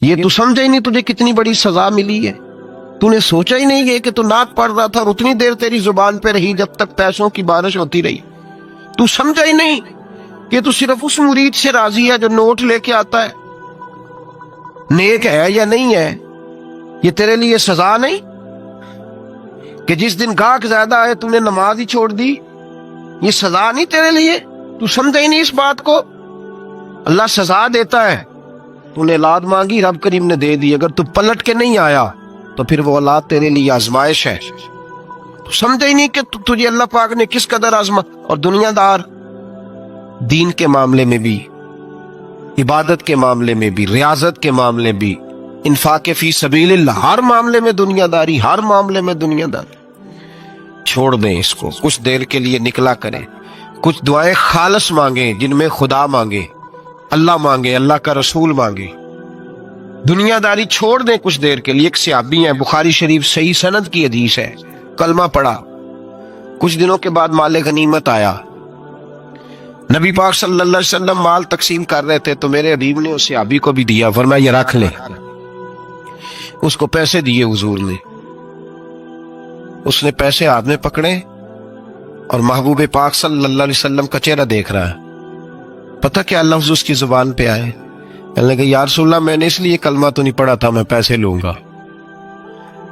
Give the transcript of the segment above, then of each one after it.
یہ تو سمجھا ہی نہیں تجھے کتنی بڑی سزا ملی ہے؟ تو نے سوچا ہی نہیں ہے کہ تو نعت پڑھ رہا تھا اور اتنی دیر تیری زبان پہ رہی جب تک پیسوں کی بارش ہوتی رہی؟ تو سمجھا ہی نہیں کہ تو صرف اس مرید سے راضی ہے جو نوٹ لے کے آتا ہے؟ نیک ہے یا نہیں ہے؟ یہ تیرے لیے سزا نہیں کہ جس دن گاہک زیادہ آئے تو نے نماز ہی چھوڑ دی؟ یہ سزا نہیں تیرے لیے؟ تو سمجھا ہی نہیں اس بات کو؟ اللہ سزا دیتا ہے۔ تو نے اولاد مانگی، رب کریم نے دے دی، اگر تو پلٹ کے نہیں آیا تو پھر وہ اولاد تیرے لیے آزمائش ہے۔ تو سمجھا ہی نہیں کہ تجھے اللہ پاک نے کس قدر آزما۔ اور دنیا دار دین کے معاملے میں بھی، عبادت کے معاملے میں بھی، ریاضت کے معاملے بھی، انفاق فی سبیل اللہ، ہر معاملے میں دنیا داری، ہر معاملے میں دنیا داری۔ چھوڑ دیں اس کو، کچھ دیر کے لیے نکلا کریں، کچھ دعائیں خالص مانگیں جن میں خدا مانگے، اللہ مانگے، اللہ کا رسول مانگے۔ دنیا داری چھوڑ دیں کچھ دیر کے لیے۔ ایک صحابی ہیں، بخاری شریف صحیح سند کی حدیث ہے، کلمہ پڑھا، کچھ دنوں کے بعد مال غنیمت آیا، نبی پاک صلی اللہ علیہ وسلم مال تقسیم کر رہے تھے تو میرے حبیب نے اس صحابی کو بھی دیا، فرمایا یہ رکھ لے۔ اس کو پیسے دیے حضور نے، اس نے پیسے ہاتھ میں پکڑے اور محبوب پاک صلی اللہ علیہ وسلم کا چہرہ دیکھ رہا ہے۔ پتہ کیا لفظ اس کی زبان پہ آئے؟ کہنے لگے یا رسول اللہ میں نے اس لیے کلمہ تو نہیں پڑھا تھا، میں پیسے لوں گا۔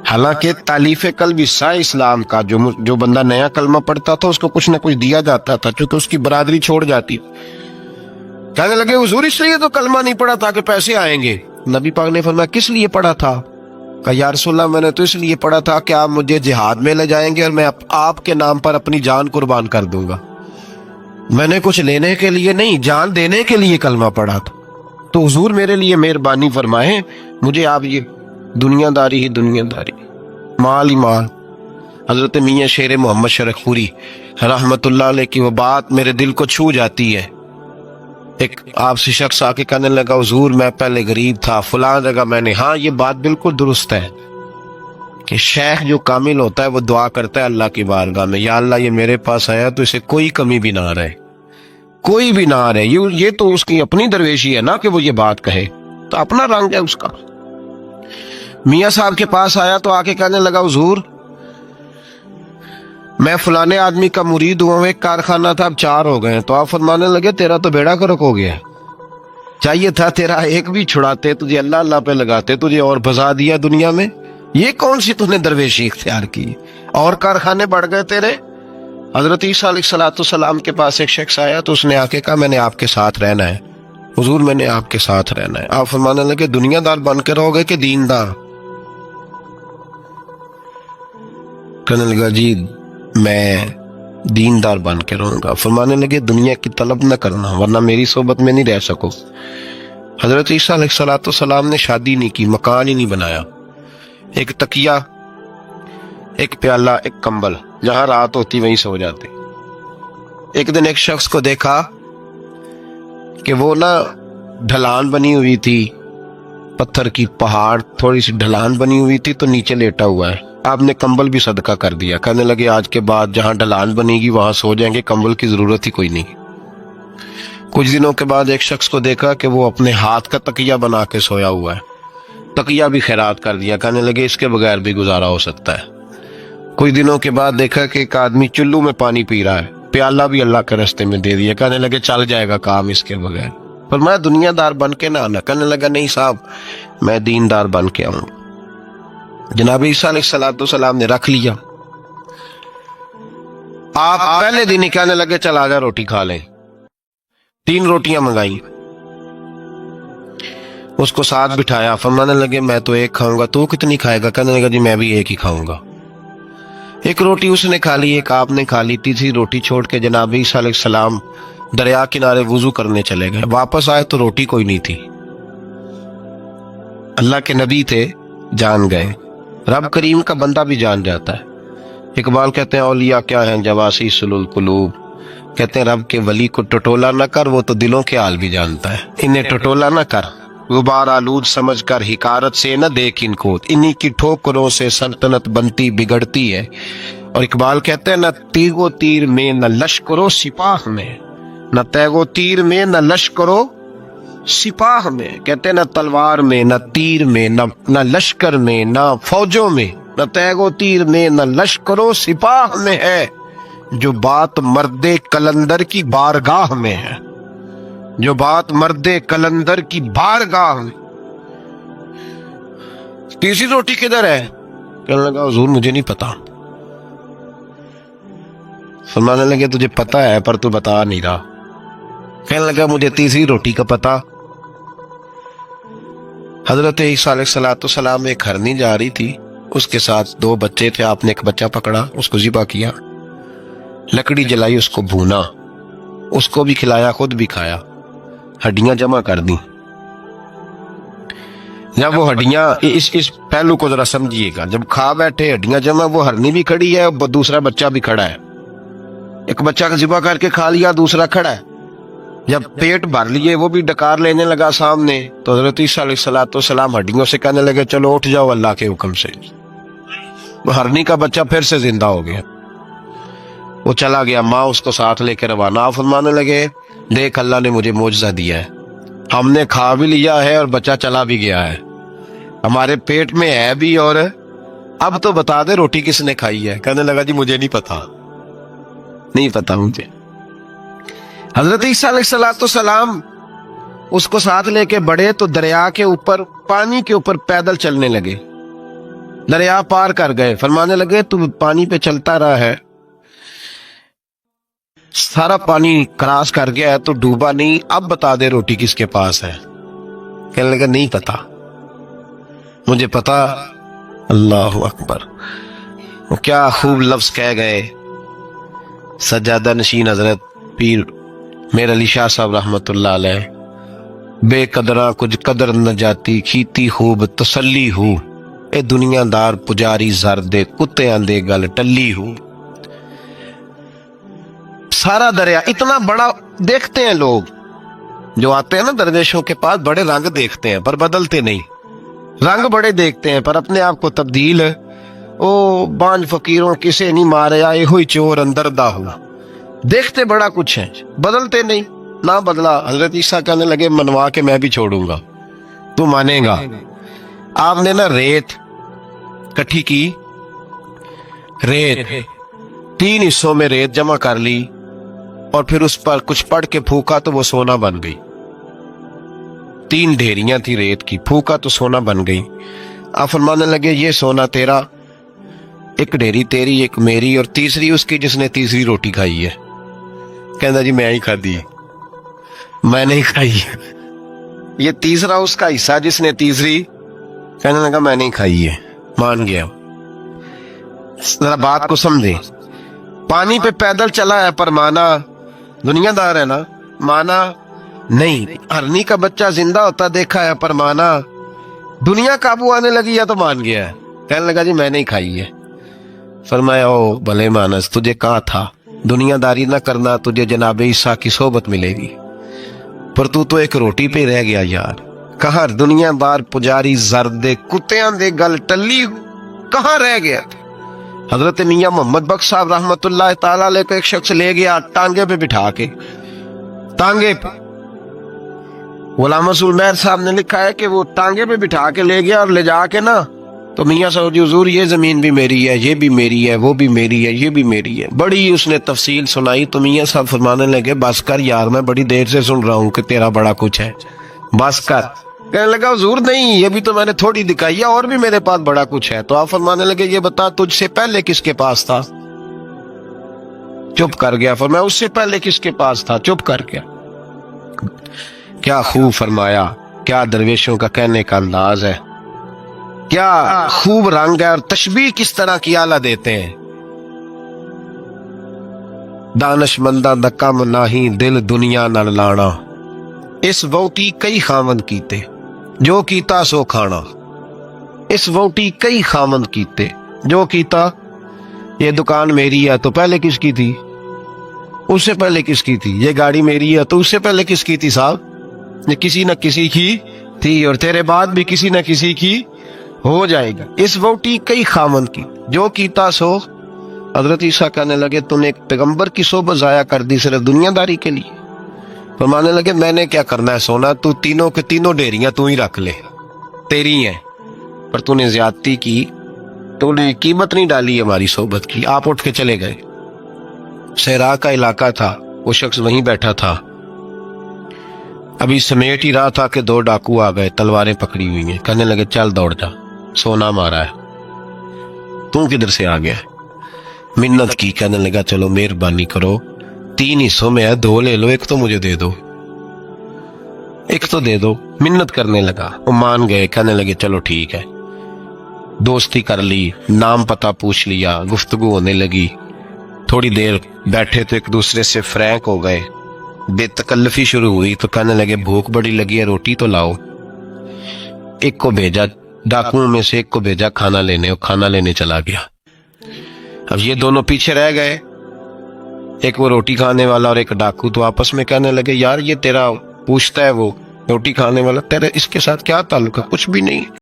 حالانکہ تالیف قلب حصہ اسلام کا، جو بندہ نیا کلمہ پڑھتا تھا اس کو کچھ نہ کچھ دیا جاتا تھا، چونکہ اس کی برادری چھوڑ جاتی۔ کہنے لگے حضور اس لیے تو کلمہ نہیں پڑھا تھا کہ پیسے آئیں گے۔ نبی پاک نے فرمایا کس لیے پڑھا تھا؟ کہا یا رسول اللہ میں نے تو اس لیے پڑھا تھا کہ آپ مجھے جہاد میں لے جائیں گے اور میں آپ کے نام پر اپنی جان قربان کر دوں گا۔ میں نے کچھ لینے کے لیے نہیں، جان دینے کے لیے کلمہ پڑھا تھا۔ تو حضور میرے لیے مہربانی فرمائیں، مجھے آپ یہ دنیا داری ہی دنیا داری، مال ہی مال۔ حضرت میاں شیر محمد شرک پوری رحمت اللہ علیہ کی وہ بات میرے دل کو چھو جاتی ہے۔ ایک آپ سے شخص آ کے کہنے لگا حضور میں پہلے غریب تھا، فلاں جگہ میں نے، ہاں یہ بات بالکل درست ہے کہ شیخ جو کامل ہوتا ہے وہ دعا کرتا ہے اللہ کی بارگاہ میں، یا اللہ یہ میرے پاس آیا تو اسے کوئی کمی بھی نہ رہے، کوئی بھی نہ رہے۔ یہ تو اس کی اپنی درویشی ہے نا کہ وہ یہ بات کہے، تو اپنا رنگ ہے اس کا۔ میاں صاحب کے پاس آیا تو آ کے کہنے لگا حضور میں فلانے آدمی کا مرید ہوا ہوں، ایک کارخانہ تھا اب 4 ہو گئے ہیں۔ تو آپ فرمانے لگے تیرا تو بیڑا گرک ہو گیا، چاہیے تھا تیرا ایک بھی چھڑاتے، تجھے اللہ اللہ پہ لگاتے، تجھے اور بھسا دیا دنیا میں۔ یہ کون سی تُو نے درویشی اختیار کی؟ اور کارخانے بڑھ گئے تیرے۔ حضرت عیسیٰ علیہ السلام کے پاس ایک شخص آیا تو اس نے آ کے کہا میں نے آپ کے ساتھ رہنا ہے حضور، میں نے آپ کے ساتھ رہنا ہے۔ آپ فرمانے لگے دنیا دار بن کے رہو گے کہ دیندار؟ کہنے لگا جی میں دیندار بن کے رہوں گا۔ فرمانے لگے دنیا کی طلب نہ کرنا ورنہ میری صحبت میں نہیں رہ سکو۔ حضرت عیسیٰ علیہ السلام نے شادی نہیں کی، مکان ہی نہیں بنایا، ایک تکیہ، ایک پیالہ، ایک کمبل، جہاں رات ہوتی وہیں سو جاتے۔ ایک دن ایک شخص کو دیکھا کہ وہ ڈھلان بنی ہوئی تھی، پتھر کی پہاڑ، تھوڑی سی ڈھلان بنی ہوئی تھی تو نیچے لیٹا ہوا ہے۔ آپ نے کمبل بھی صدقہ کر دیا، کہنے لگے آج کے بعد جہاں ڈھلان بنے گی وہاں سو جائیں گے، کمبل کی ضرورت ہی کوئی نہیں۔ کچھ دنوں کے بعد ایک شخص کو دیکھا کہ وہ اپنے ہاتھ کا تکیہ بنا کے سویا ہوا ہے، تکیہ بھی خیرات کر دیا، کہنے لگے اس کے بغیر بھی گزارا ہو سکتا ہے۔ کچھ دنوں کے بعد دیکھا کہ ایک آدمی چلو میں پانی پی رہا ہے، پیالہ بھی اللہ کے راستے میں دے دیا، کہنے لگے چل جائے گا کام اس کے بغیر۔ فرمایا دنیا دار بن کے نہ آنا۔ کہنے لگا نہیں صاحب میں دیندار بن کے آؤں۔ جناب عیسیٰ علیہ السلام نے رکھ لیا۔ آپ پہلے دن ہی کہنے لگے چل آجا روٹی کھا لیں۔ 3 روٹیاں منگائیں، اس کو ساتھ بٹھایا، فرمانے لگے میں تو ایک کھاؤں گا، تو کتنی کھائے گا؟ کہنے لگا جی میں بھی ایک ہی کھاؤں گا۔ ایک روٹی اس نے کھا لی، ایک آپ نے کھا لی، تیسری روٹی چھوڑ کے جناب عیسیٰ علیہ السلام دریا کنارے وضو کرنے چلے گئے۔ واپس آئے تو روٹی کوئی نہیں تھی۔ اللہ کے نبی تھے، جان گئے۔ رب کریم کا بندہ بھی جان جاتا ہے۔ اقبال کہتے ہیں اولیاء کیا ہیں جواسی سلول قلوب، کہتے ہیں رب کے ولی کو ٹٹولا نہ کر، وہ تو دلوں کے حال بھی جانتا ہے۔ انہیں ٹٹولا نہ کر، غبار آلود سمجھ کر حکارت سے نہ دیکھ ان کو، انہی کی ٹھوکروں سے سلطنت بنتی بگڑتی ہے۔ اور اقبال کہتے ہیں نہ تیغ و تیر میں نہ لشکرو سپاہ میں، نہ تیغ و تیر میں نہ لشکرو सिपाह में, कहते हैं ना तलवार में, न तीर में, न लश्कर में, न फौजों में, न तैगो तीर में, न लश्करों सिपाह में है जो बात मर्दे कलंदर की बारगाह में है, जो बात मर्दे कलंदर की बारगाह में। तीसरी रोटी किधर है? कहने लगा हुजूर मुझे नहीं पता। फरमाने लगे तुझे पता है पर तू बता नहीं रहा। कहने लगा मुझे तीसरी रोटी का पता। हजरत ईसा अलैहिस्सलाम एक हरनी जा रही थी, उसके साथ 2 बच्चे थे। आपने एक बच्चा पकड़ा, उसको ज़िबा किया, लकड़ी जलाई, उसको भूना, उसको भी खिलाया, खुद भी खाया, हड्डियां जमा कर दी। जब वो हड्डियां, इस पहलू को जरा समझिएगा, जब खा बैठे हड्डियां जमा, वो हरनी भी खड़ी है, दूसरा बच्चा भी खड़ा है। एक बच्चा का ज़िबा करके खा लिया, दूसरा खड़ा है। जब पेट भर लिए, वो भी डकार लेने लगा सामने, तो हजरत ईसा अलैहिस्सलाम हड्डियों से कहने लगे चलो उठ जाओ अल्लाह के हुक्म से। हरनी का बच्चा फिर से जिंदा हो गया, वो चला गया, माँ उसको साथ लेकर रवाना। फरमाने लगे देख अल्लाह ने मुझे मौजज़ा दिया है, हमने खा भी लिया है और बच्चा चला भी गया है, हमारे पेट में है भी, और अब तो बता दे रोटी किसने खाई है। कहने लगा जी मुझे नहीं पता, नहीं पता मुझे। हजरत ईसा अलैहिस्सलाम उसको साथ लेके बढ़े तो दरिया के ऊपर, पानी के ऊपर पैदल चलने लगे, दरिया पार कर गए। फरमाने लगे तू पानी पे चलता रहा है, सारा पानी क्रॉस कर गया है तो डूबा नहीं, अब बता दे रोटी किसके पास है। कहने लगा नहीं पता, मुझे पता। अल्लाह अकबर, वो क्या खूब लफ्ज कह गए। सज्जादा नशीन हजरत पीर मेर अली शाह साहब रहमतुल्लाह अलैह, बेकदरा कुछ कदर न जाती, खीती खूब तसल्ली हूँ, ए दुनियादार पुजारी जर दे, कुत्तेआं दे गल टल्ली हूँ। सारा दरिया इतना बड़ा, देखते हैं लोग जो आते हैं ना दरवेशों के पास, बड़े रंग देखते हैं पर बदलते नहीं, रंग बड़े देखते हैं पर अपने आप को तब्दील, ओ बांझ फकीरों किसे नहीं मारे आए हुई चोर अंदर दा हुआ। देखते बड़ा कुछ है, बदलते नहीं। ना बदला। हजरत ईसा कहने लगे मनवा के मैं भी छोड़ूंगा, तू मानेगा। आपने ना रेत इकट्ठी की, रेत 3 हिस्सों में रेत जमा कर ली और फिर उस पर कुछ पढ़ के फूका तो वो सोना बन गई। 3 ढेरियां थी रेत की, फूका तो सोना बन गई। आप फरमाने लगे ये सोना तेरा, एक ढेरी तेरी, एक मेरी, और तीसरी उसकी जिसने तीसरी रोटी खाई है। कहना जी मैं ही खाधी, मैं नहीं खाई। ये तीसरा उसका हिस्सा जिसने तीसरी, कहने लगा मैं नहीं खाई है, मान गया। जरा बात को समझे, पानी पे पैदल चला है पर माना, दुनियादार है ना, माना नहीं। हरनी का बच्चा जिंदा होता देखा है पर माना, दुनिया काबू आने लगी या तो मान गया है। कहने लगा जी मैं नहीं खाई है। फरमाया ओ भले मानस, तुझे कहा था दुनियादारी ना करना, तुझे जनाबे ईसा की सोबत मिलेगी, पर तू तो एक रोटी पे रह गया यार। कहाँ दुनियादार पुजारी जरदे कुत्तियां दे गल टल्ली, कहाँ रह गया। हजरत मियां मोहम्मद बख्श साहब रहमतुल्लाह ताला अलैह को एक शख्स ले गया टांगे पे बिठा के, टांगे पे। गुलाम रसूल मेहर साहब ने लिखा है कि वो टांगे पे बिठा के ले गया और ले जाके ना, तो मियां साहब जी हुजूर ये जमीन भी मेरी है, ये भी मेरी है, वो भी मेरी है, ये भी मेरी है। बड़ी उसने तफसील सुनाई तो मियां साहब फरमाने लगे बस कर यार, मैं बड़ी देर से सुन रहा हूँ कि तेरा बड़ा कुछ है, बस कर। कहने लगा हुजूर नहीं, ये भी तो मैंने थोड़ी दिखाई है, और भी मेरे पास बड़ा कुछ है। तो आप फरमाने लगे ये बता तुझसे पहले किसके पास था। चुप कर गया। फरमाया उससे पहले किसके पास था, चुप कर गया। क्या खूब फरमाया, क्या दरवेशों का कहने का अंदाज है, क्या खूब रंग है, और तशबीह किस तरह की आला देते हैं। दानशमंदा दा कम नाही, दिल दुनिया नाल लाना, इस वोटी कई खामंद कीते, जो कीता सो खाना। इस वोटी कई खामंद कीते, जो कीता। ये दुकान मेरी है तो पहले किसकी थी, उससे पहले किसकी थी। ये गाड़ी मेरी है तो उससे पहले किसकी थी साहब, ये किसी न किसी की थी, और तेरे बाद भी किसी न किसी की हो जाएगा। इस वोटी कई खामंद की, जो कीता सो। हजरत ईसा कहने लगे तूने एक पैगंबर की सोबत जाया कर दी सिर्फ दुनियादारी के लिए। फरमाने लगे मैंने क्या करना है सोना, तू तीनों के तीनों डेरियां तू ही रख ले, तेरी हैं, पर तूने ज्यादती की, तूने कीमत नहीं डाली हमारी सोबत की। आप उठ के चले गए। सहरा का इलाका था, वो शख्स वहीं बैठा था, अभी समेट ही रहा था कि दो डाकू आ गए, तलवारें पकड़ी हुई हैं। कहने लगे चल दौड़ जा, सोना मारा है, तू किधर से आ गया? मिन्नत की, कहने लगा चलो मेहरबानी करो, 3 हिस्सों में है, 2 ले लो, एक तो मुझे दे दो, एक तो दे दो। मिन्नत करने लगा, वो मान गए। कहने लगे चलो ठीक है। दोस्ती कर ली, नाम पता पूछ लिया, गुफ्तगू होने लगी। थोड़ी देर बैठे तो एक दूसरे से फ्रैंक हो गए, बेतकल्लफी शुरू हुई। तो कहने लगे भूख बड़ी लगी है, रोटी तो लाओ। एक को भेजा, डाकुओं में से एक को भेजा खाना लेने, और खाना लेने चला गया। अब ये दोनों पीछे रह गए, एक वो रोटी खाने वाला और एक डाकू। तो आपस में कहने लगे यार ये तेरा पूछता है वो रोटी खाने वाला, तेरे इसके साथ क्या ताल्लुक है? कुछ भी नहीं।